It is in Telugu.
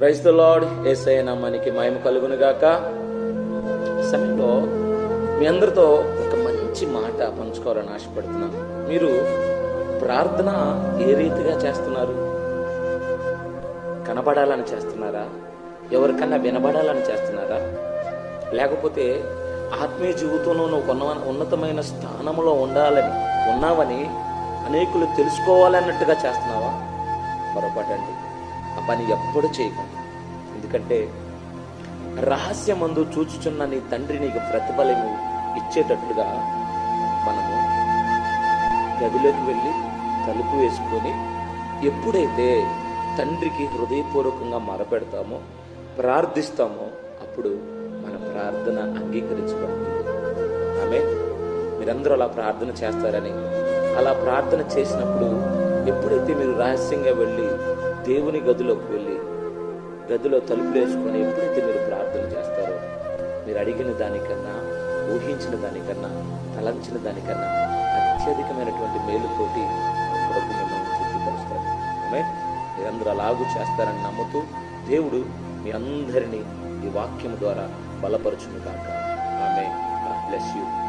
Praise the lord. యేసయ్య నామానికి మహిమ కలుగును గాక. సమయంలో మీ అందరితో ఒక మంచి మాట పంచుకోవాలని ఆశపడుతున్నాను. మీరు ప్రార్థన ఏ రీతిగా చేస్తున్నారు? కనబడాలని చేస్తున్నారా? ఎవరికన్నా వినబడాలని చేస్తున్నారా? లేకపోతే ఆత్మీయ జీవితంలో నువ్వు ఉన్నతమైన స్థానంలో ఉన్నావని అనేకులు తెలుసుకోవాలన్నట్టుగా చేస్తున్నావా? పొరపాటండి. ఆ పని ఎప్పుడు చేయకండి. ఎందుకంటే రహస్యమందు చూచుచున్న నీ తండ్రి నీకు ప్రతిఫలము ఇచ్చేటట్లుగా మనము గదిలోకి వెళ్ళి తలుపు వేసుకొని ఎప్పుడైతే తండ్రికి హృదయపూర్వకంగా మొరపెడతామో, ప్రార్థిస్తామో, అప్పుడు మన ప్రార్థన అంగీకరించబడుతుంది. మీరందరూ అలా ప్రార్థన చేస్తారని, అలా ప్రార్థన చేసినప్పుడు ఎప్పుడైతే మీరు రహస్యంగా వెళ్ళి దేవుని గదిలోకి వెళ్ళి గదిలో తలుపులు వేసుకొని ఎప్పుడైతే మీరు ప్రార్థన చేస్తారో, మీరు అడిగిన దానికన్నా, ఊహించిన దానికన్నా, తలంచిన దానికన్నా అత్యధికమైనటువంటి మేలుతోటి ప్రభు మిమ్మల్ని తృప్తిపరుస్తారు. మీరందరూ అలాగూ చేస్తారని నమ్ముతూ దేవుడు మీ అందరినీ ఈ వాక్యం ద్వారా బలపరచును గాక. ఆమేన్. God bless you.